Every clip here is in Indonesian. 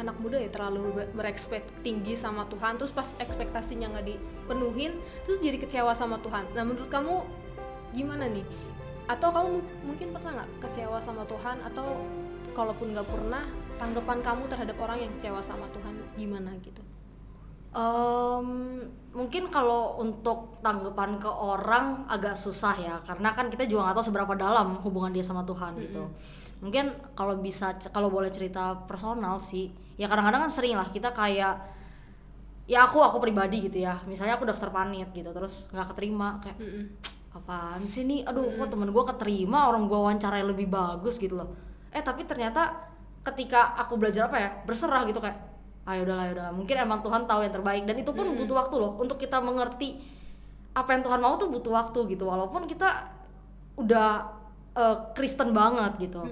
anak muda ya terlalu berekspekt tinggi sama Tuhan, terus pas ekspektasinya nggak dipenuhin terus jadi kecewa sama Tuhan. Nah menurut kamu gimana nih? Atau kamu mungkin pernah nggak kecewa sama Tuhan, atau kalaupun nggak pernah, tanggapan kamu terhadap orang yang kecewa sama Tuhan gimana gitu? Mungkin kalau untuk tanggapan ke orang agak susah ya, karena kan kita juga nggak tahu seberapa dalam hubungan dia sama Tuhan gitu. Mungkin kalau boleh cerita personal sih, ya kadang-kadang kan sering lah kita kayak, ya aku pribadi gitu ya, misalnya aku daftar panit gitu terus nggak keterima, kayak apaan sih nih, aduh kok temen gue keterima, orang gue wawancarai lebih bagus gitu loh. Tapi ternyata ketika aku belajar berserah gitu, kayak yaudahlah, mungkin emang Tuhan tahu yang terbaik, dan itu pun butuh waktu loh untuk kita mengerti apa yang Tuhan mau tuh, butuh waktu gitu, walaupun kita udah Kristen banget gitu.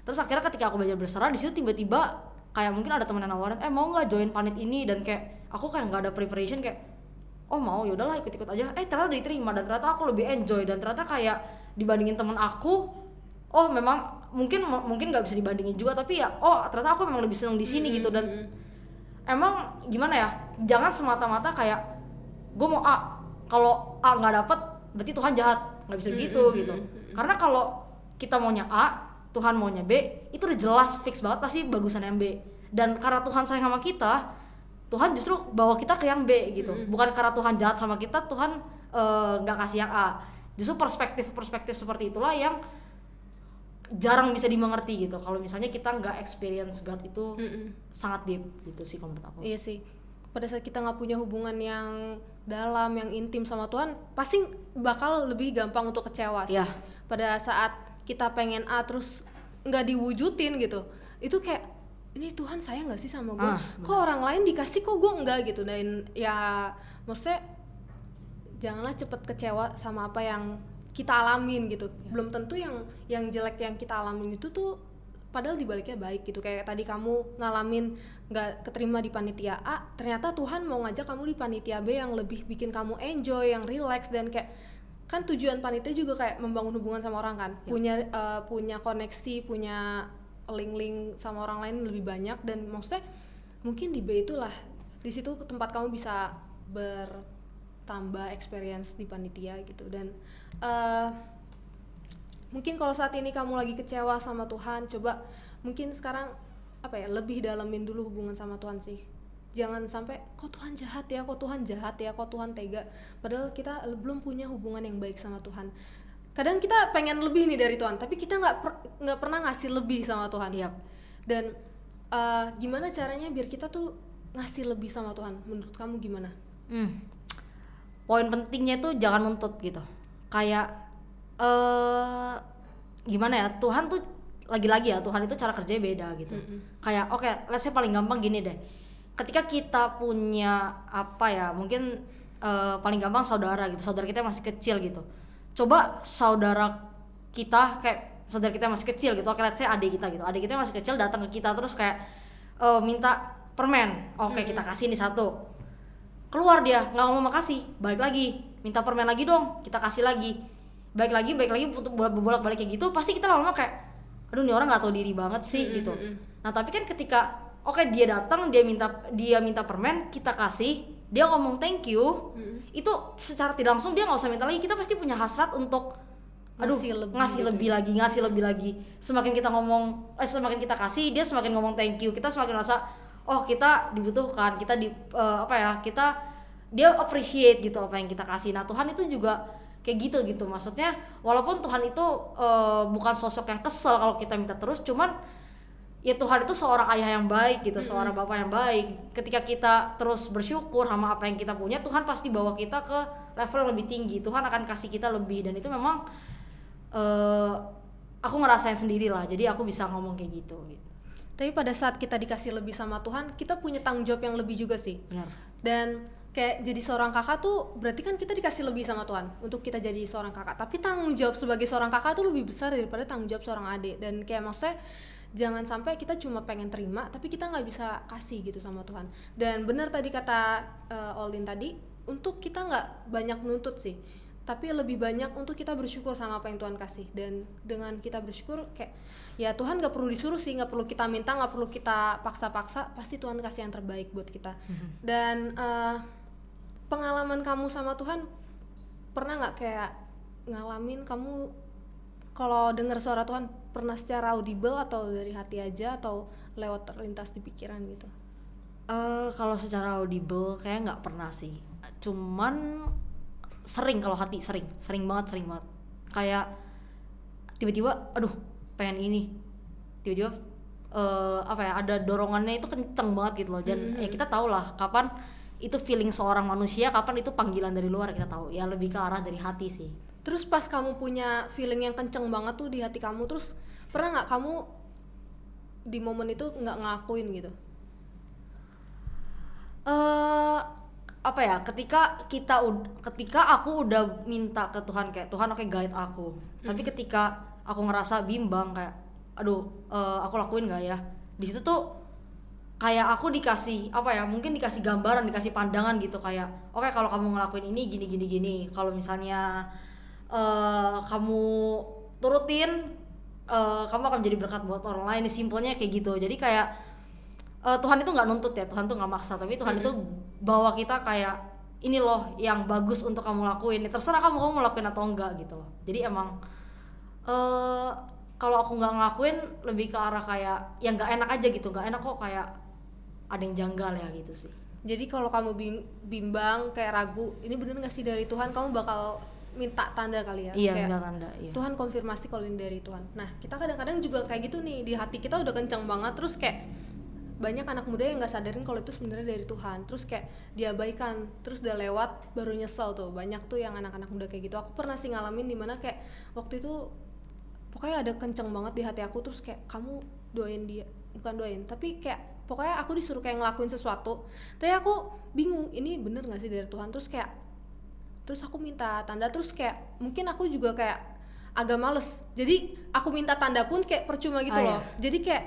Terus akhirnya ketika aku belajar berserah, di situ tiba-tiba kayak mungkin ada temen yang nawarin, mau nggak join panit ini, dan kayak aku kayak nggak ada preparation, kayak oh mau, yaudahlah ikut-ikut aja. Ternyata diterima, dan ternyata aku lebih enjoy, dan ternyata kayak dibandingin temen aku, oh memang mungkin nggak bisa dibandingin juga, tapi ya ternyata aku memang lebih seneng di sini gitu. Dan emang gimana ya, jangan semata-mata kayak gue mau A, kalau A nggak dapet berarti Tuhan jahat, nggak bisa begitu gitu. Karena kalau kita maunya A, Tuhan maunya B, itu udah jelas fix banget pasti bagusan yang B. Dan karena Tuhan sayang sama kita, Tuhan justru bawa kita ke yang B gitu. Bukan karena Tuhan jahat sama kita, Tuhan nggak kasih yang A. Justru perspektif seperti itulah yang jarang bisa dimengerti gitu. Kalau misalnya kita nggak experience God itu sangat deep gitu sih kalau menurut aku. Iya sih. Pada saat kita nggak punya hubungan yang dalam, yang intim sama Tuhan, pasti bakal lebih gampang untuk kecewa sih. Pada saat kita pengen A terus nggak diwujudin gitu, itu kayak ini Tuhan sayang nggak sih sama gue? Kok orang lain dikasih, kok gue enggak gitu. Dan ya maksudnya janganlah cepet kecewa sama apa yang kita alamin gitu. Belum tentu yang jelek yang kita alamin itu tuh padahal dibaliknya baik gitu. Kayak tadi kamu ngalamin nggak keterima di panitia A, ternyata Tuhan mau ngajak kamu di panitia B yang lebih bikin kamu enjoy, yang relax. Dan kayak kan tujuan panitia juga kayak membangun hubungan sama orang kan, punya koneksi, punya link sama orang lain lebih banyak. Dan maksudnya mungkin di B itulah, di situ tempat kamu bisa bertambah experience di panitia gitu. Dan mungkin kalau saat ini kamu lagi kecewa sama Tuhan, coba mungkin sekarang lebih dalamin dulu hubungan sama Tuhan sih. Jangan sampai kok Tuhan jahat ya, kok Tuhan tega, padahal kita belum punya hubungan yang baik sama Tuhan. Kadang kita pengen lebih nih dari Tuhan, tapi kita nggak pernah ngasih lebih sama Tuhan. Dan gimana caranya biar kita tuh ngasih lebih sama Tuhan? Menurut kamu gimana? Poin pentingnya tuh jangan nuntut gitu. Kayak gimana ya, Tuhan tuh lagi-lagi ya, Tuhan itu cara kerjanya beda gitu. Kayak let's say paling gampang gini deh. Ketika kita punya mungkin paling gampang saudara gitu, saudara kita masih kecil gitu. Coba saudara kita masih kecil gitu, let's say adik kita gitu, adik kita masih kecil datang ke kita terus kayak minta permen, kita kasih nih satu, keluar dia nggak ngomong makasih, balik lagi minta permen lagi dong, kita kasih lagi, balik lagi bolak-balik kayak gitu, pasti kita lama-lama kayak aduh nih orang nggak tahu diri banget sih gitu. Nah tapi kan ketika dia datang, dia minta permen, kita kasih, dia ngomong thank you, itu secara tidak langsung dia nggak usah minta lagi, kita pasti punya hasrat untuk ngasih lebih lagi. Semakin kita semakin kita kasih, dia semakin ngomong thank you, kita semakin rasa kita dibutuhkan, kita dia appreciate gitu apa yang kita kasih. Nah Tuhan itu juga kayak gitu maksudnya, walaupun Tuhan itu bukan sosok yang kesel kalau kita minta terus, cuman ya Tuhan itu seorang ayah yang baik gitu, seorang bapak yang baik. Ketika kita terus bersyukur sama apa yang kita punya, Tuhan pasti bawa kita ke level yang lebih tinggi. Tuhan akan kasih kita lebih, dan itu memang aku ngerasain sendiri lah, jadi aku bisa ngomong kayak gitu. Tapi pada saat kita dikasih lebih sama Tuhan, kita punya tanggung jawab yang lebih juga sih. Benar. Dan kayak jadi seorang kakak tuh berarti kan kita dikasih lebih sama Tuhan untuk kita jadi seorang kakak, tapi tanggung jawab sebagai seorang kakak tuh lebih besar daripada tanggung jawab seorang adik. Dan kayak maksudnya jangan sampai kita cuma pengen terima tapi kita nggak bisa kasih gitu sama Tuhan. Dan benar tadi kata Olin tadi, untuk kita nggak banyak nuntut sih, tapi lebih banyak untuk kita bersyukur sama apa yang Tuhan kasih. Dan dengan kita bersyukur kayak ya Tuhan gak perlu disuruh sih, gak perlu kita minta, gak perlu kita paksa-paksa, pasti Tuhan kasih yang terbaik buat kita. Dan pengalaman kamu sama Tuhan, pernah gak kayak ngalamin kamu kalau dengar suara Tuhan pernah secara audible atau dari hati aja atau lewat terlintas di pikiran gitu? Kalau secara audible kayak nggak pernah sih, cuman sering kalau hati sering banget kayak tiba-tiba aduh pengen ini, tiba-tiba ada dorongannya itu kenceng banget gitu loh. Dan ya kita tahu lah kapan itu feeling seorang manusia, kapan itu panggilan dari luar, kita tahu ya, lebih ke arah dari hati sih. Terus pas kamu punya feeling yang kenceng banget tuh di hati kamu, terus pernah nggak kamu di momen itu nggak ngelakuin gitu? Ketika aku udah minta ke Tuhan kayak Tuhan oke guide aku, tapi ketika aku ngerasa bimbang kayak aduh aku lakuin nggak ya, di situ tuh kayak aku dikasih mungkin dikasih gambaran, dikasih pandangan gitu kayak oke, kalau kamu ngelakuin ini gini, kalau misalnya kamu turutin kamu akan jadi berkat buat orang lain, simpelnya kayak gitu. Jadi kayak Tuhan itu nggak nuntut ya, Tuhan tuh nggak maksa, tapi Tuhan itu bawa kita kayak ini loh yang bagus untuk kamu lakuin, terserah kamu mau lakuin atau enggak gitu loh. Jadi emang kalau aku nggak ngelakuin lebih ke arah kayak yang nggak enak aja gitu, nggak enak kok, kayak ada yang janggal ya gitu sih. Jadi kalau kamu bimbang kayak ragu ini bener nggak sih dari Tuhan, kamu bakal minta tanda kali ya? Iya, kayak minta tanda, iya. Tuhan konfirmasi kalau ini dari Tuhan. Nah kita kadang-kadang juga kayak gitu nih, di hati kita udah kencang banget, terus kayak banyak anak muda yang nggak sadarin kalau itu sebenarnya dari Tuhan, terus kayak diabaikan, terus udah lewat baru nyesel tuh. Banyak tuh yang anak-anak muda kayak gitu. Aku pernah sih ngalamin dimana kayak waktu itu pokoknya ada kencang banget di hati aku, terus kayak kamu doain dia, bukan doain, tapi kayak pokoknya aku disuruh kayak ngelakuin sesuatu, tapi aku bingung ini bener nggak sih dari Tuhan. Terus aku minta tanda, terus kayak mungkin aku juga kayak agak males, jadi aku minta tanda pun kayak percuma gitu loh. Jadi kayak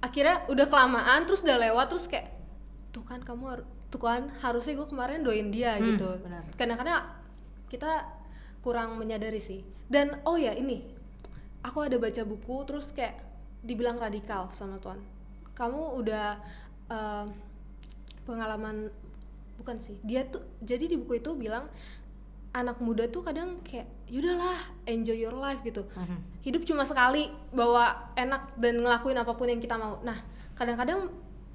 akhirnya udah kelamaan, terus udah lewat, terus kayak Tuhan harusnya gue kemarin doain dia gitu. Kadang-kadang kita kurang menyadari sih. Dan oh ya ini, aku ada baca buku terus kayak dibilang radikal sama Tuhan. Kamu udah pengalaman, bukan sih, dia tuh jadi di buku itu bilang anak muda tuh kadang kayak yaudahlah enjoy your life gitu, hidup cuma sekali, bawa enak dan ngelakuin apapun yang kita mau. Nah kadang-kadang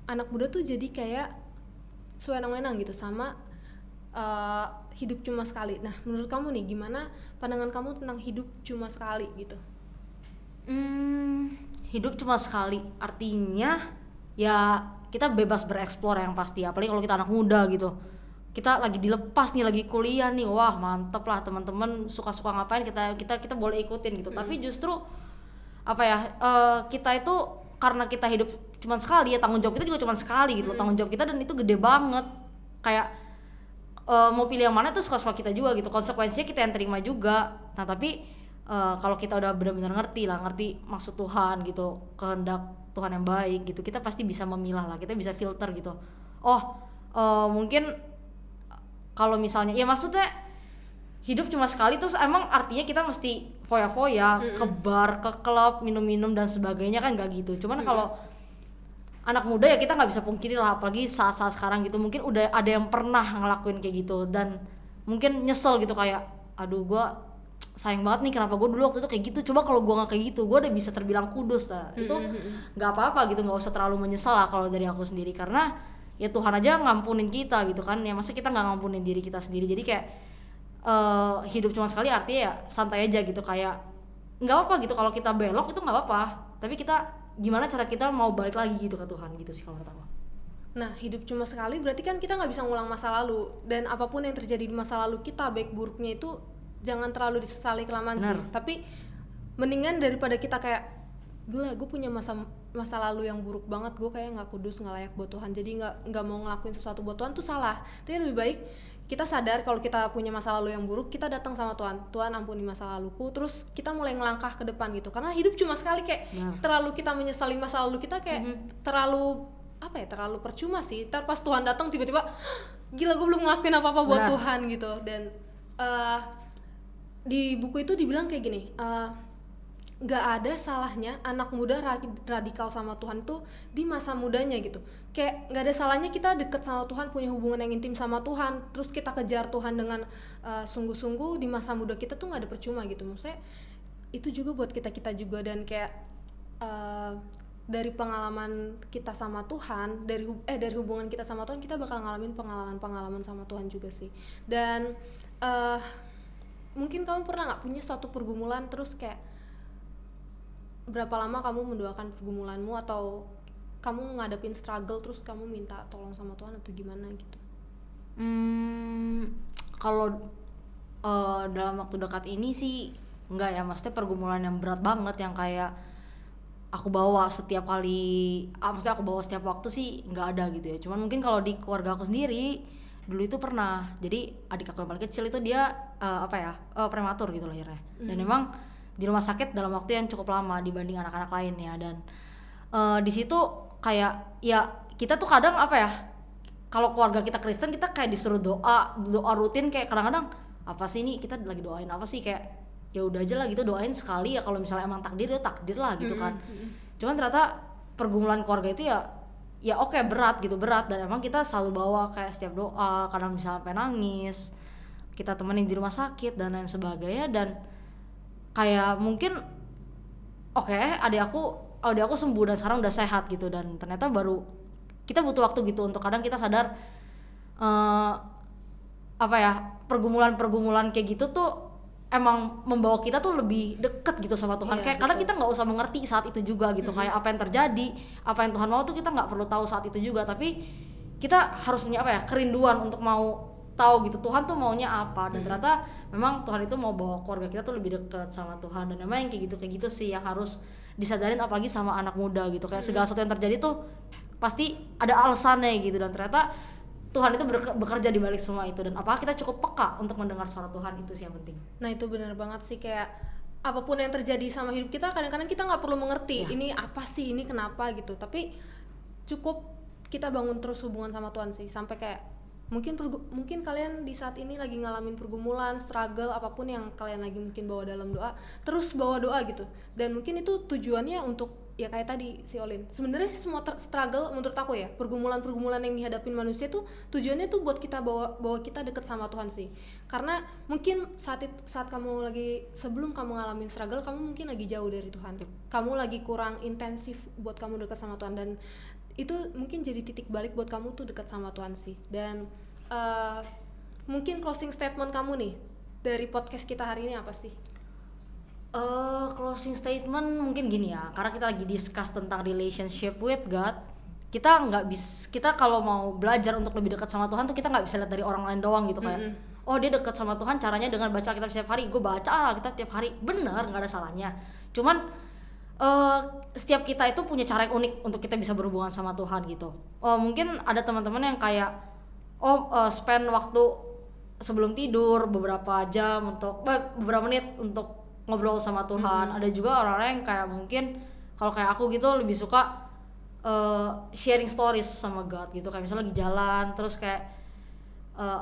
anak muda tuh jadi kayak sewenang-wenang gitu sama hidup cuma sekali. Nah menurut kamu nih gimana pandangan kamu tentang hidup cuma sekali gitu? Hidup cuma sekali artinya ya kita bebas bereksplor yang pasti, apalagi kalau kita anak muda gitu, kita lagi dilepas nih, lagi kuliah nih, wah mantep lah, teman-teman suka-suka ngapain kita boleh ikutin gitu. Tapi justru kita itu karena kita hidup cuma sekali ya, tanggung jawab kita juga cuma sekali gitu loh, tanggung jawab kita, dan itu gede banget. Kayak mau pilih yang mana tuh suka-suka kita juga gitu, konsekuensinya kita yang terima juga. Nah tapi kalau kita udah benar-benar ngerti maksud Tuhan gitu, kehendak Tuhan yang baik gitu, kita pasti bisa memilah lah, kita bisa filter gitu. Mungkin kalau misalnya ya maksudnya hidup cuma sekali, terus emang artinya kita mesti foya-foya ke bar, ke klub, minum-minum dan sebagainya, kan gak gitu. Cuman kalau anak muda ya kita nggak bisa pungkiri lah, apalagi saat-saat sekarang gitu, mungkin udah ada yang pernah ngelakuin kayak gitu dan mungkin nyesel gitu, kayak aduh gue sayang banget nih kenapa gue dulu waktu itu kayak gitu, coba kalau gue nggak kayak gitu gue udah bisa terbilang kudus lah. Itu nggak apa-apa gitu, nggak usah terlalu menyesal lah kalau dari aku sendiri, karena ya Tuhan aja ngampunin kita gitu kan ya, masa kita nggak ngampunin diri kita sendiri. Jadi kayak hidup cuma sekali artinya ya santai aja gitu, kayak nggak apa gitu kalau kita belok, itu nggak apa-apa, tapi kita gimana cara kita mau balik lagi gitu ke Tuhan gitu sih kalau menurut aku. Nah hidup cuma sekali berarti kan kita nggak bisa ngulang masa lalu, dan apapun yang terjadi di masa lalu kita baik buruknya itu jangan terlalu disesali kelamaan sih. Tapi mendingan daripada kita kayak gila gue punya masa lalu yang buruk banget, gue kayak nggak kudus, nggak layak buat Tuhan, jadi nggak mau ngelakuin sesuatu buat Tuhan tuh salah. Tapi lebih baik kita sadar kalau kita punya masa lalu yang buruk, kita datang sama Tuhan, Tuhan ampuni masa laluku, terus kita mulai ngelangkah ke depan gitu. Karena hidup cuma sekali, kayak terlalu kita menyesali masa lalu kita kayak terlalu terlalu percuma sih. Ntar pas Tuhan datang tiba-tiba gila gue belum ngelakuin apa-apa buat Tuhan gitu. Dan di buku itu dibilang kayak gini, nggak ada salahnya anak muda radikal sama Tuhan tuh di masa mudanya gitu. Kayak nggak ada salahnya kita deket sama Tuhan, punya hubungan yang intim sama Tuhan, terus kita kejar Tuhan dengan sungguh-sungguh di masa muda kita tuh nggak ada percuma gitu. Maksudnya itu juga buat kita juga, dan kayak dari pengalaman kita sama Tuhan, dari hubungan kita sama Tuhan, kita bakal ngalamin pengalaman sama Tuhan juga sih. Dan mungkin kamu pernah nggak punya suatu pergumulan, terus kayak berapa lama kamu mendoakan pergumulanmu, atau kamu ngadepin struggle terus kamu minta tolong sama Tuhan atau gimana gitu? Kalau dalam waktu dekat ini sih enggak ya, maksudnya pergumulan yang berat banget yang kayak aku bawa setiap kali, maksudnya aku bawa setiap waktu sih nggak ada gitu ya. Cuman mungkin kalau di keluarga aku sendiri dulu itu pernah, jadi adik aku yang paling kecil itu dia prematur gitu lahirnya, dan memang di rumah sakit dalam waktu yang cukup lama dibanding anak-anak lain ya. Dan di situ kayak ya kita tuh kadang kalau keluarga kita Kristen, kita kayak disuruh doa rutin, kayak kadang-kadang apa sih ini kita lagi doain apa sih, kayak ya udah aja lah gitu, doain sekali ya, kalau misalnya emang takdir ya takdir lah gitu kan. Cuman ternyata pergumulan keluarga itu ya oke, berat, dan emang kita selalu bawa kayak setiap doa, kadang misalnya sampai nangis, kita temenin di rumah sakit dan lain sebagainya. Dan kayak mungkin adik aku sembuh dan sekarang udah sehat gitu, dan ternyata baru kita butuh waktu gitu untuk kadang kita sadar pergumulan kayak gitu tuh emang membawa kita tuh lebih deket gitu sama Tuhan. Kayak kadang kita nggak usah mengerti saat itu juga gitu, kayak apa yang terjadi, apa yang Tuhan mau tuh kita nggak perlu tahu saat itu juga, tapi kita harus punya kerinduan untuk mau tahu gitu Tuhan tuh maunya apa. Dan ternyata memang Tuhan itu mau bawa keluarga kita tuh lebih deket sama Tuhan. Dan memang yang kayak gitu sih yang harus disadarin, apalagi sama anak muda gitu, kayak segala sesuatu yang terjadi tuh pasti ada alasannya gitu, dan ternyata Tuhan itu bekerja di balik semua itu. Dan apakah kita cukup peka untuk mendengar suara Tuhan, itu sih yang penting. Nah itu benar banget sih, kayak apapun yang terjadi sama hidup kita, kadang-kadang kita nggak perlu mengerti ini apa sih, ini kenapa gitu, tapi cukup kita bangun terus hubungan sama Tuhan sih, sampai kayak mungkin kalian di saat ini lagi ngalamin pergumulan, struggle, apapun yang kalian lagi mungkin bawa dalam doa, terus bawa doa gitu. Dan mungkin itu tujuannya untuk, ya kayak tadi si Olin, sebenarnya semua struggle menurut aku ya, pergumulan yang dihadapin manusia tuh tujuannya tuh buat kita bawa kita deket sama Tuhan sih. Karena mungkin saat kamu lagi, sebelum kamu ngalamin struggle, kamu mungkin lagi jauh dari Tuhan, kamu lagi kurang intensif buat kamu deket sama Tuhan, dan itu mungkin jadi titik balik buat kamu tuh deket sama Tuhan sih. Dan mungkin closing statement kamu nih dari podcast kita hari ini apa sih? Closing statement mungkin gini ya, karena kita lagi discuss tentang relationship with God, kita kalau mau belajar untuk lebih dekat sama Tuhan tuh kita nggak bisa lihat dari orang lain doang gitu, kayak oh dia dekat sama Tuhan caranya dengan baca Alkitab setiap hari, gue baca Alkitab tiap hari, bener, nggak ada salahnya. Cuman setiap kita itu punya cara yang unik untuk kita bisa berhubungan sama Tuhan gitu. Mungkin ada teman-teman yang kayak spend waktu sebelum tidur beberapa jam untuk beberapa menit untuk ngobrol sama Tuhan. Ada juga orang-orang yang kayak mungkin kalau kayak aku gitu lebih suka sharing stories sama God gitu, kayak misalnya lagi jalan terus kayak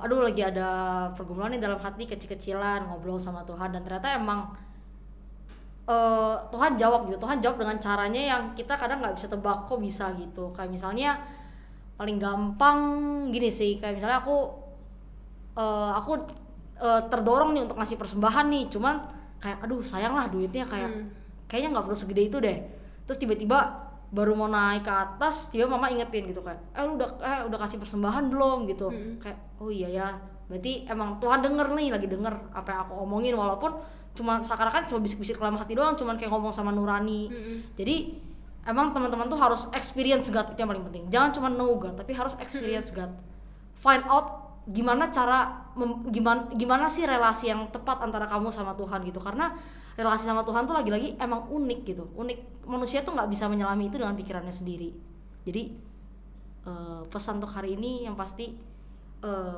lagi ada pergumulan nih dalam hati kecil-kecilan, ngobrol sama Tuhan, dan ternyata emang Tuhan jawab gitu. Tuhan jawab dengan caranya yang kita kadang nggak bisa tebak kok bisa gitu. Kayak misalnya paling gampang gini sih, kayak misalnya aku terdorong nih untuk ngasih persembahan nih, cuman kayak aduh sayang lah duitnya, kayaknya nggak perlu segede itu deh. Terus tiba-tiba baru mau naik ke atas, tiba mama ingetin gitu kayak lu udah kasih persembahan belum gitu. Kayak oh iya ya, berarti emang Tuhan lagi denger apa yang aku omongin, walaupun cuma seakan-akan cuma bisik-bisik dalam hati doang, cuman kayak ngomong sama nurani. Jadi emang teman-teman tuh harus experience God, itu yang paling penting. Jangan cuma know God, tapi harus experience God. Find out gimana gimana sih relasi yang tepat antara kamu sama Tuhan gitu. Karena relasi sama Tuhan tuh lagi-lagi emang unik gitu. Unik, manusia tuh nggak bisa menyelami itu dengan pikirannya sendiri. Jadi pesan untuk hari ini yang pasti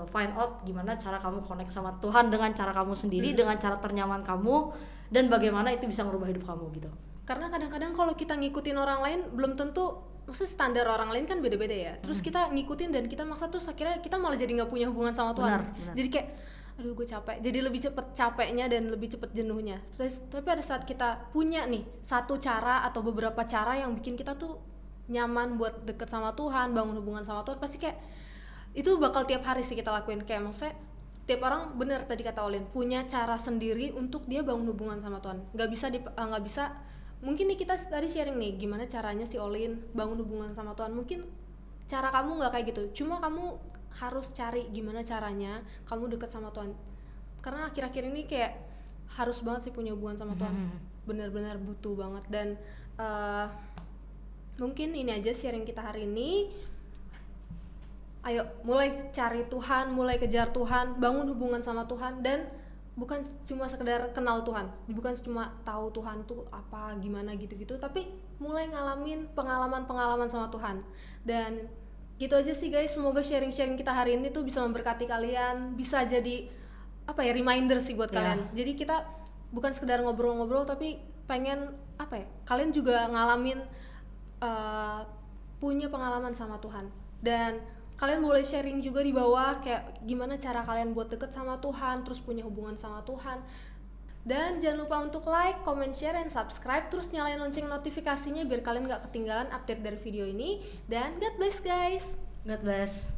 find out gimana cara kamu connect sama Tuhan dengan cara kamu sendiri, dengan cara ternyaman kamu, dan bagaimana itu bisa merubah hidup kamu gitu. Karena kadang-kadang kalau kita ngikutin orang lain belum tentu, maksudnya standar orang lain kan beda-beda ya. Terus kita ngikutin dan kita maksa, terus akhirnya kita malah jadi nggak punya hubungan sama Tuhan. Benar. Jadi kayak aduh gue capek, jadi lebih cepet capeknya dan lebih cepet jenuhnya. Tapi pada saat kita punya nih satu cara atau beberapa cara yang bikin kita tuh nyaman buat deket sama Tuhan, bangun hubungan sama Tuhan, pasti kayak itu bakal tiap hari sih kita lakuin. Kayak maksudnya tiap orang, bener tadi kata Olin, punya cara sendiri untuk dia bangun hubungan sama Tuhan. Nggak bisa mungkin nih kita tadi sharing nih gimana caranya si Olin bangun hubungan sama Tuhan. Mungkin cara kamu nggak kayak gitu, cuma kamu harus cari gimana caranya kamu deket sama Tuhan. Karena akhir-akhir ini kayak harus banget sih punya hubungan sama Tuhan, benar-benar butuh banget. Dan mungkin ini aja sharing kita hari ini. Ayo mulai cari Tuhan, mulai kejar Tuhan, bangun hubungan sama Tuhan, dan bukan cuma sekedar kenal Tuhan, bukan cuma tahu Tuhan tuh apa gimana gitu-gitu, tapi mulai ngalamin pengalaman-pengalaman sama Tuhan. Dan gitu aja sih guys, semoga sharing-sharing kita hari ini tuh bisa memberkati kalian, bisa jadi apa ya, reminder sih buat kalian. Jadi kita bukan sekedar ngobrol-ngobrol, tapi pengen apa ya, kalian juga ngalamin punya pengalaman sama Tuhan. Dan kalian boleh sharing juga di bawah kayak gimana cara kalian buat deket sama Tuhan, terus punya hubungan sama Tuhan. Dan jangan lupa untuk like, comment, share, and subscribe. Terus nyalain lonceng notifikasinya biar kalian gak ketinggalan update dari video ini. Dan God bless guys. God bless.